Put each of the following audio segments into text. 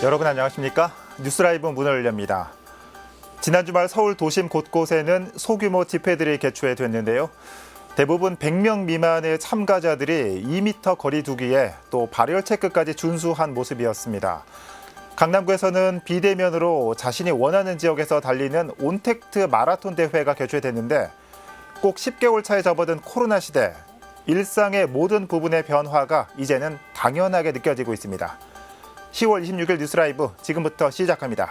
여러분 안녕하십니까? 뉴스라이브 문을 엽니다. 지난 주말 서울 도심 곳곳에는 소규모 집회들이 개최됐는데요. 대부분 100명 미만의 참가자들이 2m 거리 두기에 또 발열 체크까지 준수한 모습이었습니다. 강남구에서는 비대면으로 자신이 원하는 지역에서 달리는 온택트 마라톤 대회가 개최됐는데 꼭 10개월 차에 접어든 코로나 시대, 일상의 모든 부분의 변화가 이제는 당연하게 느껴지고 있습니다. 10월 26일 뉴스라이브 지금부터 시작합니다.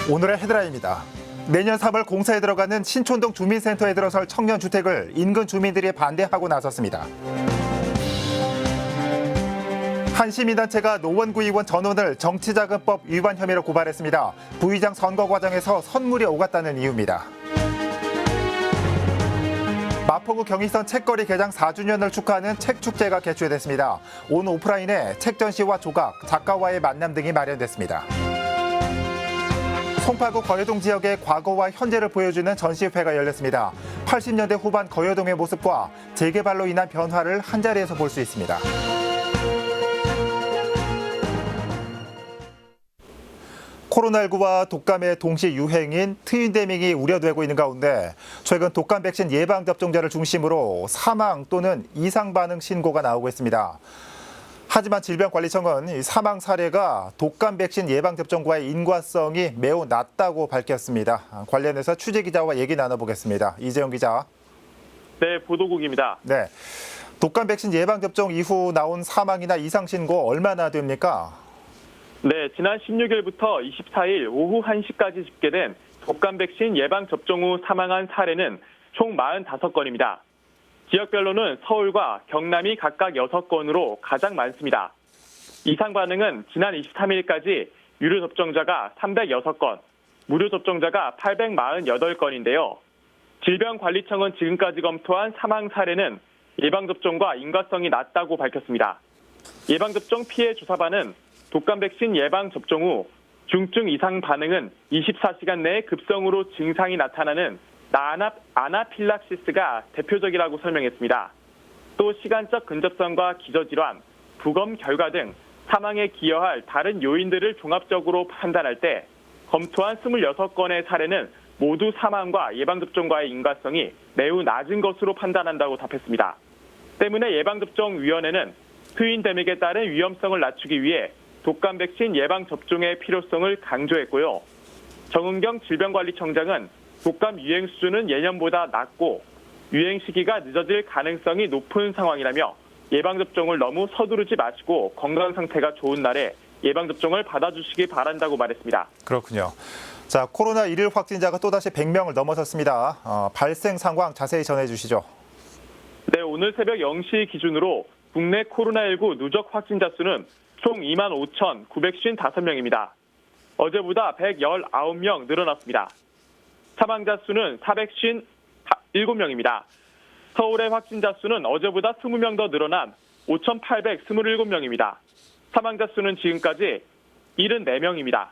오늘의 헤드라인입니다. 내년 3월 공사에 들어가는 신촌동 주민센터에 들어설 청년주택을 인근 주민들이 반대하고 나섰습니다. 한 시민단체가 노원구의원 전원을 정치자금법 위반 혐의로 고발했습니다. 부의장 선거 과정에서 선물이 오갔다는 이유입니다. 마포구 경의선 책거리 개장 4주년을 축하하는 책축제가 개최됐습니다. 온 오프라인에 책 전시와 조각, 작가와의 만남 등이 마련됐습니다. 송파구 거여동 지역의 과거와 현재를 보여주는 전시회가 열렸습니다. 80년대 후반 거여동의 모습과 재개발로 인한 변화를 한자리에서 볼 수 있습니다. 코로나19와 독감의 동시 유행인 트윈데믹이 우려되고 있는 가운데 최근 독감 백신 예방 접종자를 중심으로 사망 또는 이상 반응 신고가 나오고 있습니다. 하지만 질병관리청은 사망 사례가 독감 백신 예방 접종과의 인과성이 매우 낮다고 밝혔습니다. 관련해서 취재기자와 얘기 나눠보겠습니다. 이재용 기자. 네, 보도국입니다. 네, 독감 백신 예방 접종 이후 나온 사망이나 이상 신고 얼마나 됩니까? 네, 지난 16일부터 24일 오후 1시까지 집계된 독감 백신 예방 접종 후 사망한 사례는 총 45건입니다. 지역별로는 서울과 경남이 각각 6건으로 가장 많습니다. 이상 반응은 지난 23일까지 유료 접종자가 306건, 무료 접종자가 848건인데요. 질병관리청은 지금까지 검토한 사망 사례는 예방접종과 인과성이 낮다고 밝혔습니다. 예방접종 피해 조사반은 독감 백신 예방 접종 후 중증 이상 반응은 24시간 내에 급성으로 증상이 나타나는 아나필락시스가 대표적이라고 설명했습니다. 또 시간적 근접성과 기저질환, 부검 결과 등 사망에 기여할 다른 요인들을 종합적으로 판단할 때 검토한 26건의 사례는 모두 사망과 예방접종과의 인과성이 매우 낮은 것으로 판단한다고 답했습니다. 때문에 예방접종위원회는 트윈데믹에 따른 위험성을 낮추기 위해 독감 백신 예방 접종의 필요성을 강조했고요. 정은경 질병관리청장은 독감 유행 수준은 예년보다 낮고 유행 시기가 늦어질 가능성이 높은 상황이라며 예방접종을 너무 서두르지 마시고 건강 상태가 좋은 날에 예방접종을 받아주시기 바란다고 말했습니다. 그렇군요. 자, 코로나 1일 확진자가 또다시 100명을 넘어섰습니다. 발생 상황 자세히 전해주시죠. 네, 오늘 새벽 0시 기준으로 국내 코로나19 누적 확진자 수는 총 25,955명입니다. 어제보다 119명 늘어났습니다. 사망자 수는 457명입니다. 서울의 확진자 수는 어제보다 20명 더 늘어난 5,827명입니다. 사망자 수는 지금까지 74명입니다.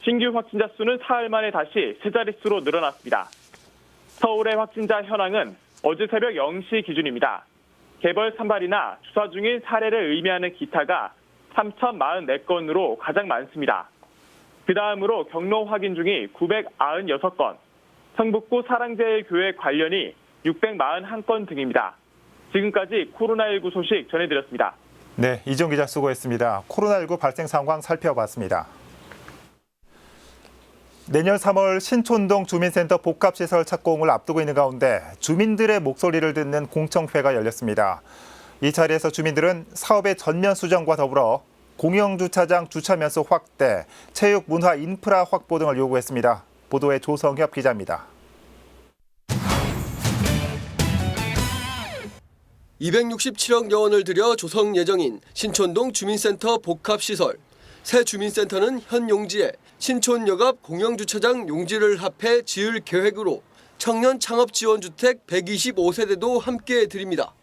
신규 확진자 수는 사흘 만에 다시 세 자릿수로 늘어났습니다. 서울의 확진자 현황은 어제 새벽 0시 기준입니다. 개벌 산발이나 주사 중인 사례를 의미하는 기타가 3,044건으로 가장 많습니다. 그 다음으로 경로 확인 중이 996건, 성북구 사랑제일교회 관련이 641건 등입니다. 지금까지 코로나19 소식 전해드렸습니다. 네, 이종 기자 수고했습니다. 코로나19 발생 상황 살펴봤습니다. 내년 3월 신촌동 주민센터 복합시설 착공을 앞두고 있는 가운데 주민들의 목소리를 듣는 공청회가 열렸습니다. 이 자리에서 주민들은 사업의 전면 수정과 더불어 공영주차장 주차면수 확대, 체육, 문화, 인프라 확보 등을 요구했습니다. 보도에 조성협 기자입니다. 267억 원을 들여 조성 예정인 신촌동 주민센터 복합시설. 새 주민센터는 현 용지에 신촌역 앞 공영주차장 용지를 합해 지을 계획으로 청년 창업지원주택 125세대도 함께 드립니다.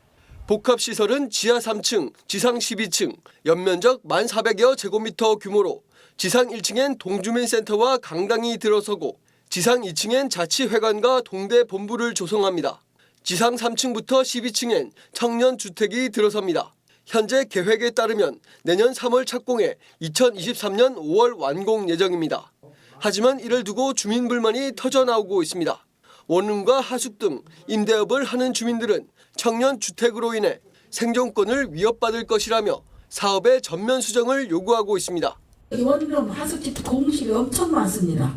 복합시설은 지하 3층, 지상 12층, 연면적 1,400여 제곱미터 규모로 지상 1층엔 동주민센터와 강당이 들어서고 지상 2층엔 자치회관과 동대본부를 조성합니다. 지상 3층부터 12층엔 청년주택이 들어섭니다. 현재 계획에 따르면 내년 3월 착공해 2023년 5월 완공 예정입니다. 하지만 이를 두고 주민 불만이 터져나오고 있습니다. 원룸과 하숙 등 임대업을 하는 주민들은 청년 주택으로 인해 생존권을 위협받을 것이라며 사업의 전면 수정을 요구하고 있습니다. 원룸, 하숙집 공실이 엄청 많습니다.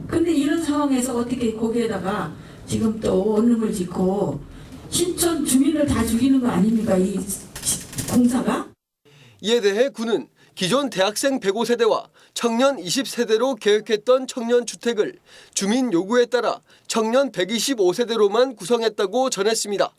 근데 이런 상황에서 어떻게 거기에다가 지금 또 원룸을 짓고 신촌 주민을 다 죽이는 거 아닙니까? 이 공사가? 이에 대해 군은 기존 대학생 105세대와 청년 20세대로 계획했던 청년주택을 주민 요구에 따라 청년 125세대로만 구성했다고 전했습니다.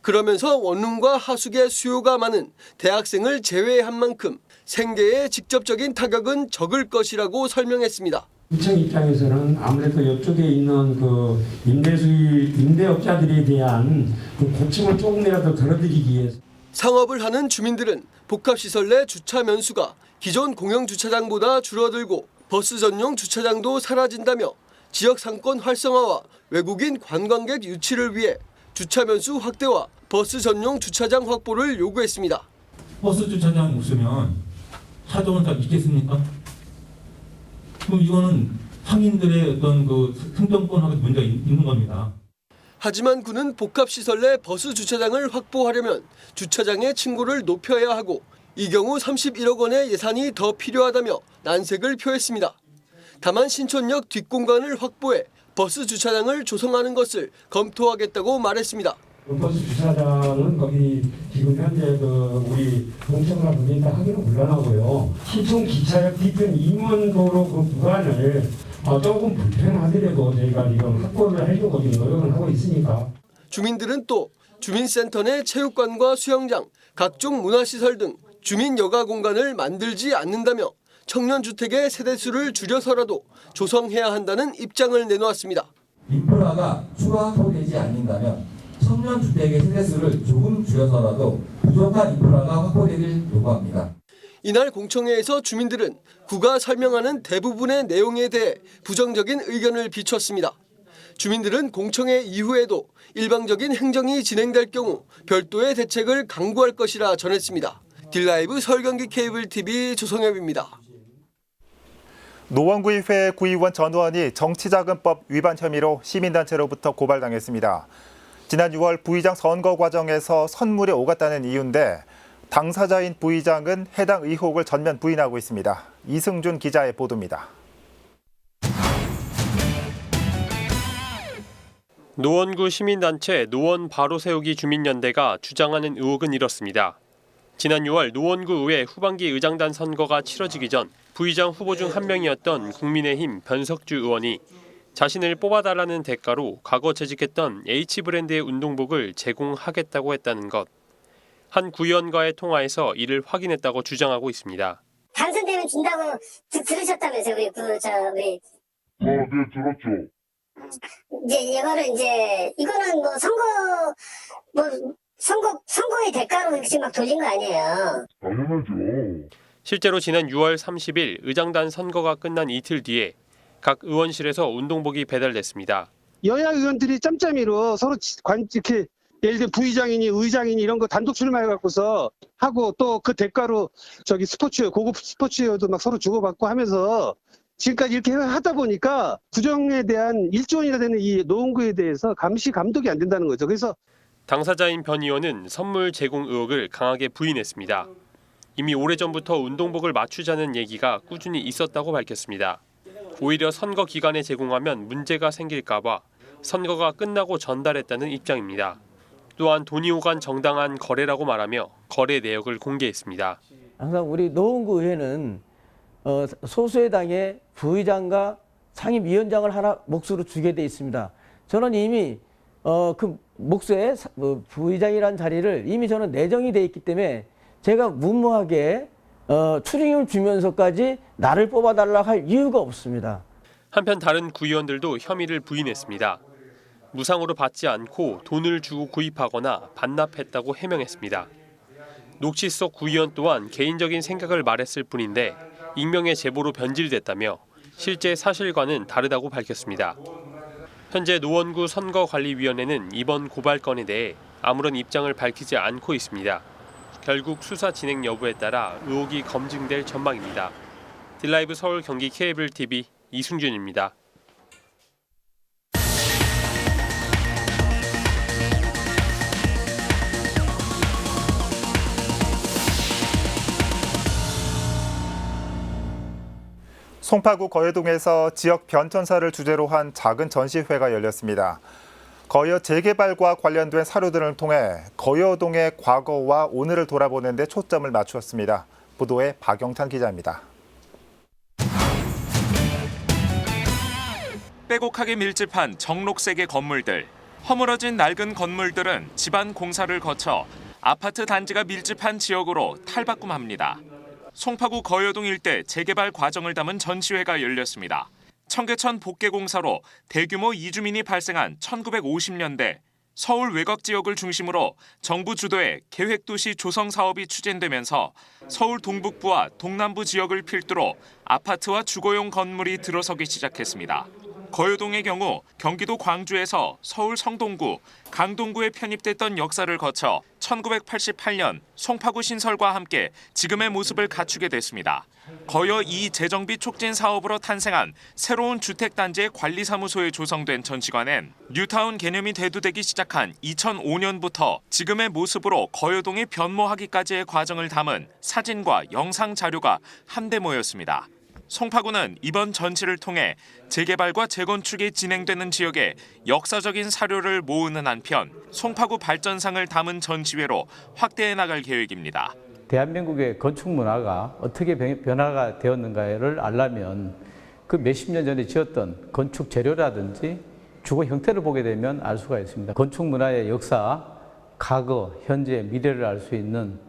그러면서 원룸과 하숙의 수요가 많은 대학생을 제외한 만큼 생계에 직접적인 타격은 적을 것이라고 설명했습니다. 구청 입장에서는 아무래도 이쪽에 있는 그 임대업자들에 대한 그 고충을 조금이라도 덜어드리기 위해서 상업을 하는 주민들은 복합시설 내 주차 면수가 기존 공영주차장보다 줄어들고 버스 전용 주차장도 사라진다며 지역 상권 활성화와 외국인 관광객 유치를 위해 주차 면수 확대와 버스 전용 주차장 확보를 요구했습니다. 버스 주차장 없으면 차도는 다 있겠습니까? 그럼 이거는 상인들의 어떤 그 생존권하고 문제가 있는 겁니다. 하지만 군은 복합시설 내 버스 주차장을 확보하려면 주차장의 층고를 높여야 하고 이 경우 31억 원의 예산이 더 필요하다며 난색을 표했습니다. 다만 신촌역 뒷공간을 확보해 버스 주차장을 조성하는 것을 검토하겠다고 말했습니다. 버스 주차장은 거기 지금 현재 그 우리 동청과 분이 다 하기는 곤란하고요. 신촌 기차역 뒤편 임원도로 그 구간을 조금 불편하더라도 저희가 지금 확보를 하려고 지금 노력을 하고 있으니까. 주민들은 또 주민센터 내 체육관과 수영장, 각종 문화시설 등 주민 여가 공간을 만들지 않는다며 청년주택의 세대수를 줄여서라도 조성해야 한다는 입장을 내놓았습니다. 인프라가 추가 확보되지 않는다면 청년주택의 세대수를 조금 줄여서라도 부족한 인프라가 확보되길 요구합니다. 이날 공청회에서 주민들은 구가 설명하는 대부분의 내용에 대해 부정적인 의견을 비췄습니다. 주민들은 공청회 이후에도 일방적인 행정이 진행될 경우 별도의 대책을 강구할 것이라 전했습니다. 딜라이브 서울경기 케이블TV 조성엽입니다. 노원구의회 구의원 전 의원이 정치자금법 위반 혐의로 시민단체로부터 고발당했습니다. 지난 6월 부의장 선거 과정에서 선물이 오갔다는 이유인데 당사자인 부의장은 해당 의혹을 전면 부인하고 있습니다. 이승준 기자의 보도입니다. 노원구 시민단체 노원 바로 세우기 주민연대가 주장하는 의혹은 이렇습니다. 지난 6월 노원구 의회 후반기 의장단 선거가 치러지기 전 부의장 후보 중 한 명이었던 국민의힘 변석주 의원이 자신을 뽑아달라는 대가로 과거 재직했던 H브랜드의 운동복을 제공하겠다고 했다는 것. 한 구의원과의 통화에서 이를 확인했다고 주장하고 있습니다. 당선되면 준다고 들으셨다면서요, 우리 네, 들었죠. 이거는 선거의 대가로 지금 막 돌린 거 아니에요. 당연하죠. 실제로 지난 6월 30일 의장단 선거가 끝난 이틀 뒤에 각 의원실에서 운동복이 배달됐습니다. 여야 의원들이 짬짬이로 서로 이렇게 예를 들어 부의장이니 의장이니 이런 거 단독 출마해갖고서 하고 또 그 대가로 고급 스포츠웨어도 막 서로 주고받고 하면서 지금까지 이렇게 하다 보니까 구정에 대한 1조 원이나 되는 이 노원구에 대해서 감시 감독이 안 된다는 거죠. 그래서 당사자인 변 의원은 선물 제공 의혹을 강하게 부인했습니다. 이미 오래전부터 운동복을 맞추자는 얘기가 꾸준히 있었다고 밝혔습니다. 오히려 선거 기간에 제공하면 문제가 생길까 봐 선거가 끝나고 전달했다는 입장입니다. 또한 돈이 오간 정당한 거래라고 말하며 거래 내역을 공개했습니다. 항상 우리 노원구 의회는 소수의 당의 부의장과 상임위원장을 하나 몫으로 주게 돼 있습니다. 저는 이미 그 몫에 부의장이라는 자리를 이미 저는 내정이 돼 있기 때문에 제가 무모하게 추징을 주면서까지 나를 뽑아달라고 할 이유가 없습니다. 한편 다른 구의원들도 혐의를 부인했습니다. 무상으로 받지 않고 돈을 주고 구입하거나 반납했다고 해명했습니다. 녹취 속 구의원 또한 개인적인 생각을 말했을 뿐인데 익명의 제보로 변질됐다며 실제 사실과는 다르다고 밝혔습니다. 현재 노원구 선거관리위원회는 이번 고발건에 대해 아무런 입장을 밝히지 않고 있습니다. 결국 수사 진행 여부에 따라 의혹이 검증될 전망입니다. 딜라이브 서울 경기 케이블 TV 이승준입니다. 송파구 거여동에서 지역 변천사를 주제로 한 작은 전시회가 열렸습니다. 거여 재개발과 관련된 사료들을 통해 거여동의 과거와 오늘을 돌아보는 데 초점을 맞추었습니다. 보도에 박영탄 기자입니다. 빼곡하게 밀집한 정록색의 건물들. 허물어진 낡은 건물들은 집안 공사를 거쳐 아파트 단지가 밀집한 지역으로 탈바꿈합니다. 송파구 거여동 일대 재개발 과정을 담은 전시회가 열렸습니다. 청계천 복개공사로 대규모 이주민이 발생한 1950년대 서울 외곽 지역을 중심으로 정부 주도의 계획도시 조성 사업이 추진되면서 서울 동북부와 동남부 지역을 필두로 아파트와 주거용 건물이 들어서기 시작했습니다. 거여동의 경우 경기도 광주에서 서울 성동구, 강동구에 편입됐던 역사를 거쳐 1988년 송파구 신설과 함께 지금의 모습을 갖추게 됐습니다. 거여 2 재정비 촉진 사업으로 탄생한 새로운 주택단지의 관리사무소에 조성된 전시관엔 뉴타운 개념이 대두되기 시작한 2005년부터 지금의 모습으로 거여동이 변모하기까지의 과정을 담은 사진과 영상 자료가 한데 모였습니다. 송파구는 이번 전시를 통해 재개발과 재건축이 진행되는 지역의 역사적인 사료를 모으는 한편 송파구 발전상을 담은 전시회로 확대해 나갈 계획입니다. 대한민국의 건축 문화가 어떻게 변화가 되었는가를 알려면 그 몇십 년 전에 지었던 건축 재료라든지 주거 형태를 보게 되면 알 수가 있습니다. 건축 문화의 역사, 과거, 현재, 미래를 알 수 있는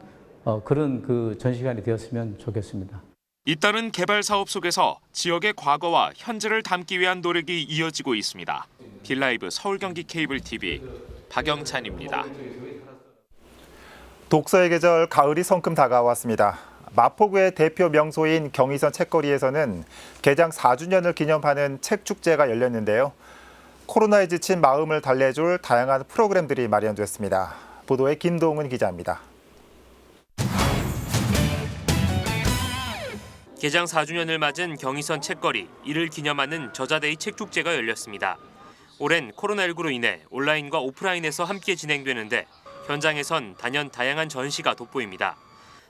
그런 그 전시관이 되었으면 좋겠습니다. 잇따른 개발 사업 속에서 지역의 과거와 현재를 담기 위한 노력이 이어지고 있습니다. 딜라이브 서울 경기 케이블 TV 박영찬입니다. 독서의 계절 가을이 성큼 다가왔습니다. 마포구의 대표 명소인 경의선 책거리에서는 개장 4주년을 기념하는 책 축제가 열렸는데요. 코로나에 지친 마음을 달래줄 다양한 프로그램들이 마련됐습니다. 보도에 김동은 기자입니다. 개장 4주년을 맞은 경의선 책거리, 이를 기념하는 저자데이 책축제가 열렸습니다. 올해는 코로나19로 인해 온라인과 오프라인에서 함께 진행되는데 현장에선 단연 다양한 전시가 돋보입니다.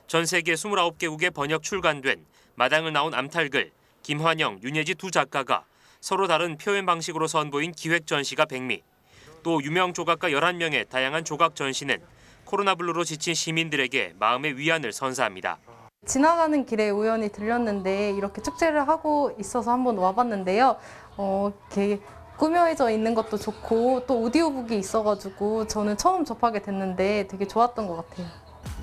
전 세계 29개국에 번역 출간된 마당을 나온 암탈글, 김환영, 윤예지 두 작가가 서로 다른 표현 방식으로 선보인 기획 전시가 백미, 또 유명 조각가 11명의 다양한 조각 전시는 코로나 블루로 지친 시민들에게 마음의 위안을 선사합니다. 지나가는 길에 우연히 들렸는데 이렇게 축제를 하고 있어서 한번 와봤는데요. 이렇게 꾸며져 있는 것도 좋고 또 오디오북이 있어가지고 저는 처음 접하게 됐는데 되게 좋았던 것 같아요.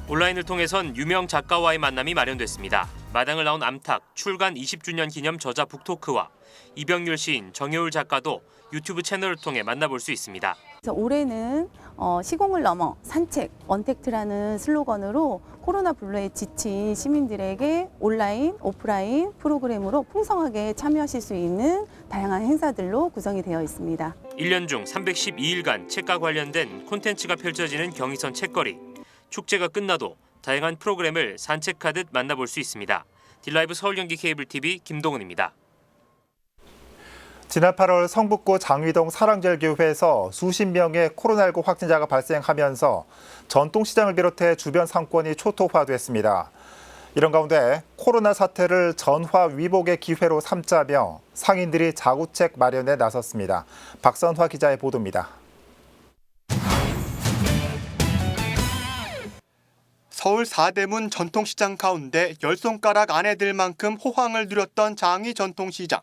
온라인을 통해선 유명 작가와의 만남이 마련됐습니다. 마당을 나온 암탉, 출간 20주년 기념 저자 북토크와 이병률 시인, 정효울 작가도 유튜브 채널을 통해 만나볼 수 있습니다. 올해는 시공을 넘어 산책, 언택트라는 슬로건으로 코로나 블루에 지친 시민들에게 온라인, 오프라인 프로그램으로 풍성하게 참여하실 수 있는 다양한 행사들로 구성이 되어 있습니다. 1년 중 312일간 책과 관련된 콘텐츠가 펼쳐지는 경의선 책거리. 축제가 끝나도 다양한 프로그램을 산책하듯 만나볼 수 있습니다. 딜라이브 서울 경기 케이블 TV 김동은입니다. 지난 8월 성북구 장위동 사랑제일교회에서 수십 명의 코로나19 확진자가 발생하면서 전통시장을 비롯해 주변 상권이 초토화됐습니다. 이런 가운데 코로나 사태를 전화 위복의 기회로 삼자며 상인들이 자구책 마련에 나섰습니다. 박선화 기자의 보도입니다. 서울 사대문 전통시장 가운데 10손가락 안에 들 만큼 호황을 누렸던 장위 전통시장.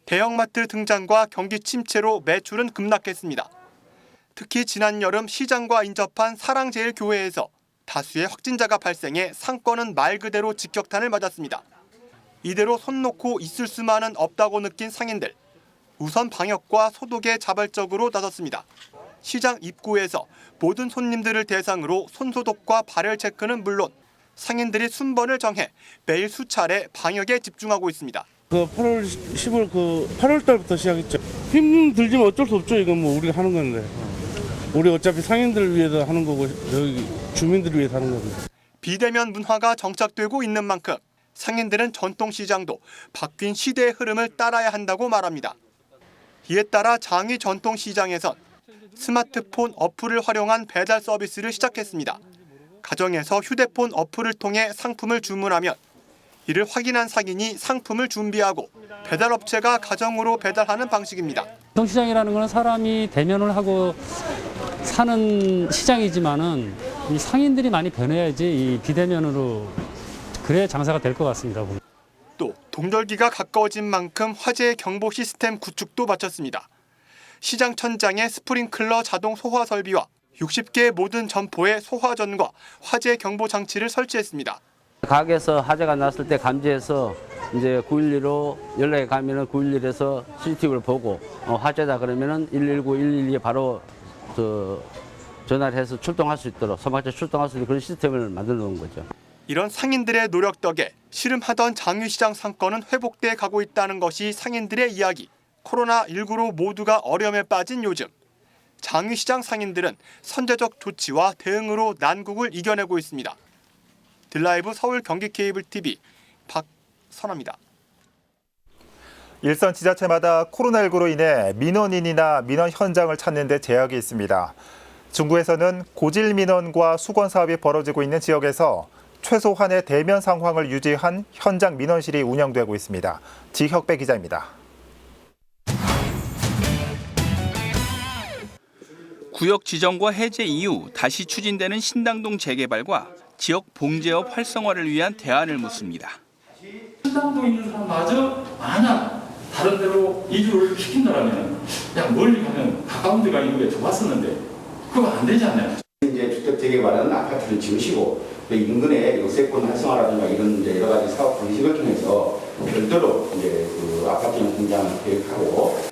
대형마트 등장과 경기 침체로 매출은 급락했습니다. 특히 지난 여름 시장과 인접한 사랑제일교회에서 다수의 확진자가 발생해 상권은 말 그대로 직격탄을 맞았습니다. 이대로 손 놓고 있을 수만은 없다고 느낀 상인들. 우선 방역과 소독에 자발적으로 나섰습니다. 시장 입구에서 모든 손님들을 대상으로 손소독과 발열 체크는 물론 상인들이 순번을 정해 매일 수차례 방역에 집중하고 있습니다. 8월 10월 8월 달부터 시작했죠. 힘들지만 어쩔 수 없죠. 이건 뭐 우리가 하는 건데. 우리 어차피 상인들을 위해서 하는 거고 여기 주민들을 위해서 하는 겁니다. 비대면 문화가 정착되고 있는 만큼 상인들은 전통시장도 바뀐 시대의 흐름을 따라야 한다고 말합니다. 이에 따라 장위 전통시장에선 스마트폰 어플을 활용한 배달 서비스를 시작했습니다. 가정에서 휴대폰 어플을 통해 상품을 주문하면 이를 확인한 상인이 상품을 준비하고 배달업체가 가정으로 배달하는 방식입니다. 전통시장이라는 것은 사람이 대면을 하고 사는 시장이지만은 이 상인들이 많이 변해야지 이 비대면으로 그래야 장사가 될 것 같습니다. 또 동절기가 가까워진 만큼 화재 경보 시스템 구축도 마쳤습니다. 시장 천장에 스프링클러 자동 소화 설비와 60개 모든 점포에 소화전과 화재 경보 장치를 설치했습니다. 가게에서 화재가 났을 때 감지해서 이제 911로 연락이 가면은 911에서 CCTV를 보고 화재다 그러면은 119, 112에 바로 전화를 해서 출동할 수 있도록 소방차 출동할 수 있는 그런 시스템을 만들어 놓은 거죠. 이런 상인들의 노력 덕에 시름하던 장유시장 상권은 회복돼 가고 있다는 것이 상인들의 이야기. 코로나19로 모두가 어려움에 빠진 요즘. 장유시장 상인들은 선제적 조치와 대응으로 난국을 이겨내고 있습니다. 들라이브 서울 경기 케이블 TV 박선아입니다. 일선 지자체마다 코로나19로 인해 민원인이나 민원 현장을 찾는 데 제약이 있습니다. 중구에서는 고질 민원과 수건 사업이 벌어지고 있는 지역에서 최소한의 대면 상황을 유지한 현장 민원실이 운영되고 있습니다. 지혁배 기자입니다. 구역 지정과 해제 이후 다시 추진되는 신당동 재개발과 지역 봉제업 활성화를 위한 대안을 묻습니다. 신당동에 있는 사람마저 만약 다른 데로 이주를 시킨다면 그냥 멀리 가면 가까운 데 가는 게 좋았었는데 그거 안 되지 않나요? 이제 주택 재개발은 아파트를 지으시고 또 인근에 요새권 활성화라든가 이런 이제 여러 가지 사업 방식을 통해서 별도로 이제 그 아파트형 공장을 계획하고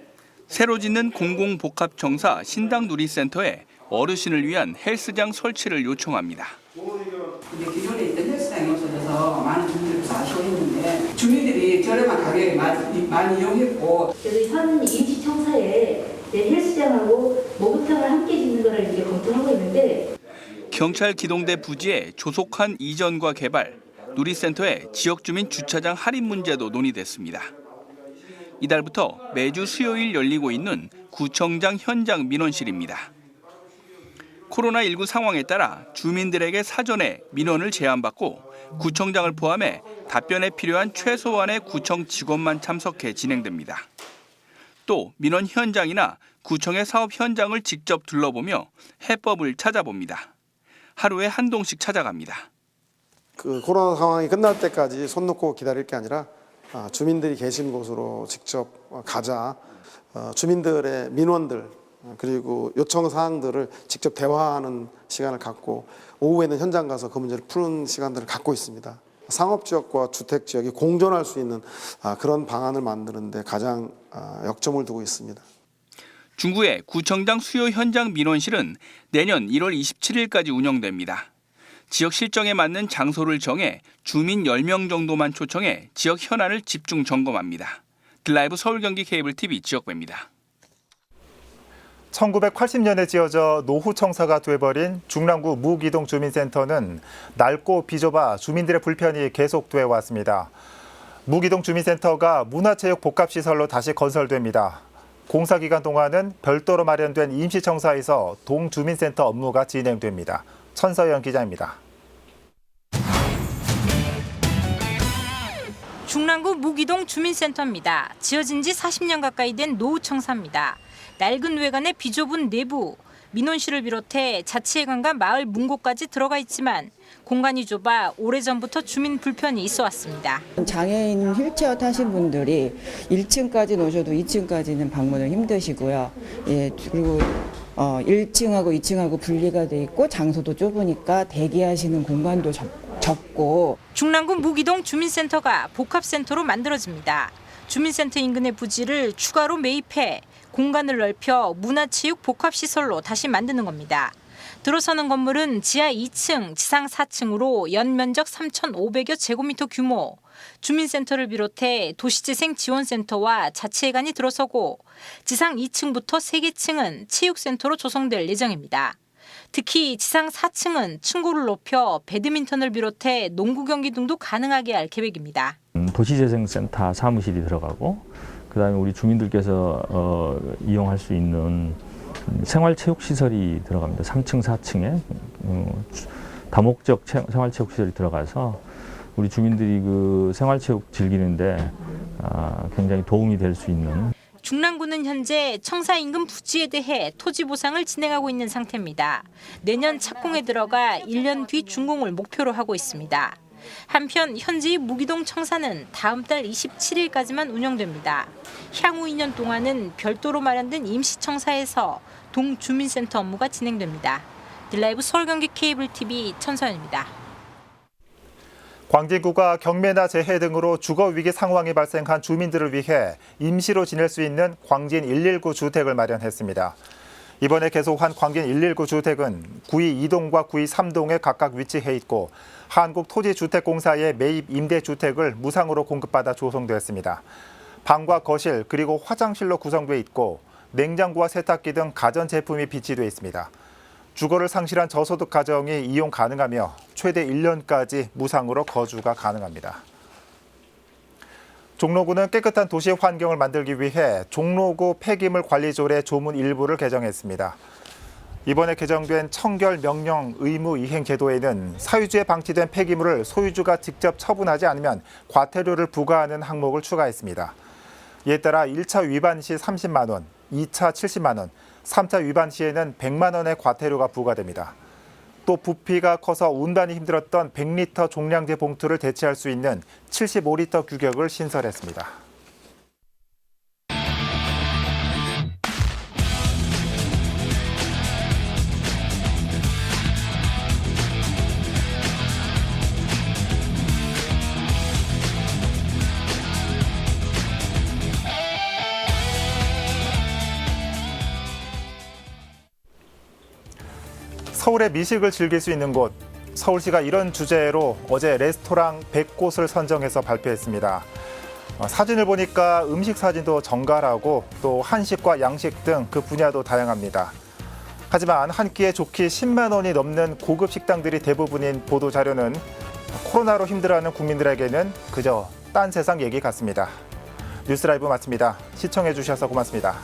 새로 짓는 공공복합청사 신당누리센터에 어르신을 위한 헬스장 설치를 요청합니다. 근데 기존에 있던 헬스장이 없어져서 많은 주민들이 아쉬워했는데 주민들이 저렴한 가격에 많이 이용했고 그래서 현 임시청사에 헬스장하고 목욕탕을 함께 짓는 거를 이제 검토하고 있는데 경찰 기동대 부지의 조속한 이전과 개발, 누리센터의 지역 주민 주차장 할인 문제도 논의됐습니다. 이달부터 매주 수요일 열리고 있는 구청장 현장 민원실입니다. 코로나19 상황에 따라 주민들에게 사전에 민원을 제안받고 구청장을 포함해 답변에 필요한 최소한의 구청 직원만 참석해 진행됩니다. 또 민원 현장이나 구청의 사업 현장을 직접 둘러보며 해법을 찾아봅니다. 하루에 한 동씩 찾아갑니다. 그 코로나 상황이 끝날 때까지 손 놓고 기다릴 게 아니라 주민들이 계신 곳으로 직접 가자. 주민들의 민원들 그리고 요청 사항들을 직접 대화하는 시간을 갖고 오후에는 현장 가서 그 문제를 푸는 시간들을 갖고 있습니다. 상업지역과 주택지역이 공존할 수 있는 그런 방안을 만드는 데 가장 역점을 두고 있습니다. 중구의 구청장 수요 현장 민원실은 내년 1월 27일까지 운영됩니다. 지역 실정에 맞는 장소를 정해 주민 10명 정도만 초청해 지역 현안을 집중 점검합니다. 들라이브 서울 경기 케이블 TV 지역배입니다. 1980년에 지어져 노후청사가 돼버린 중랑구 무기동 주민센터는 낡고 비좁아 주민들의 불편이 계속돼 왔습니다. 무기동 주민센터가 문화체육 복합시설로 다시 건설됩니다. 공사 기간 동안은 별도로 마련된 임시청사에서 동주민센터 업무가 진행됩니다. 천서연 기자입니다. 중랑구 무기동 주민센터입니다. 지어진 지 40년 가까이 된 노후청사입니다. 낡은 외관의 비좁은 내부, 민원실을 비롯해 자치회관과 마을 문고까지 들어가 있지만 공간이 좁아 오래전부터 주민 불편이 있어 왔습니다. 장애인 휠체어 타신 분들이 1층까지 오셔도 2층까지는 방문을 힘드시고요. 예, 그리고 1층하고 2층하고 분리가 돼 있고 장소도 좁으니까 대기하시는 공간도 적고. 중랑구 무기동 주민센터가 복합센터로 만들어집니다. 주민센터 인근의 부지를 추가로 매입해 공간을 넓혀 문화체육 복합시설로 다시 만드는 겁니다. 들어서는 건물은 지하 2층, 지상 4층으로 연면적 3,500여 제곱미터 규모, 주민센터를 비롯해 도시재생지원센터와 자치회관이 들어서고 지상 2층부터 3개 층은 체육센터로 조성될 예정입니다. 특히 지상 4층은 층고를 높여 배드민턴을 비롯해 농구 경기 등도 가능하게 할 계획입니다. 도시재생센터 사무실이 들어가고 그다음에 우리 주민들께서 이용할 수 있는 생활체육시설이 들어갑니다. 3층, 4층에 다목적 생활체육시설이 들어가서 우리 주민들이 그 생활체육 즐기는데 굉장히 도움이 될 수 있는. 중랑구는 현재 청사 인근 부지에 대해 토지 보상을 진행하고 있는 상태입니다. 내년 착공에 들어가 1년 뒤 준공을 목표로 하고 있습니다. 한편 현재의 무기동 청사는 다음 달 27일까지만 운영됩니다. 향후 2년 동안은 별도로 마련된 임시청사에서 동주민센터 업무가 진행됩니다. 딜라이브 서울경기 케이블TV 천서연입니다. 광진구가 경매나 재해 등으로 주거위기 상황이 발생한 주민들을 위해 임시로 지낼 수 있는 광진 119 주택을 마련했습니다. 이번에 개소한 광진 119 주택은 구의 2동과 구의 3동에 각각 위치해 있고 한국토지주택공사의 매입 임대주택을 무상으로 공급받아 조성되었습니다. 방과 거실 그리고 화장실로 구성돼 있고 냉장고와 세탁기 등 가전제품이 비치돼 있습니다. 주거를 상실한 저소득 가정이 이용 가능하며 최대 1년까지 무상으로 거주가 가능합니다. 종로구는 깨끗한 도시 환경을 만들기 위해 종로구 폐기물 관리조례 조문 일부를 개정했습니다. 이번에 개정된 청결 명령 의무 이행 제도에는 사유지에 방치된 폐기물을 소유주가 직접 처분하지 않으면 과태료를 부과하는 항목을 추가했습니다. 이에 따라 1차 위반 시 30만 원, 2차 70만 원, 3차 위반 시에는 100만 원의 과태료가 부과됩니다. 또 부피가 커서 운반이 힘들었던 100리터 종량제 봉투를 대체할 수 있는 75리터 규격을 신설했습니다. 서울의 미식을 즐길 수 있는 곳, 서울시가 이런 주제로 어제 레스토랑 100곳을 선정해서 발표했습니다. 사진을 보니까 음식 사진도 정갈하고 또 한식과 양식 등 그 분야도 다양합니다. 하지만 한 끼에 좋기 10만 원이 넘는 고급 식당들이 대부분인 보도 자료는 코로나로 힘들어하는 국민들에게는 그저 딴 세상 얘기 같습니다. 뉴스라이브 마칩니다. 시청해 주셔서 고맙습니다.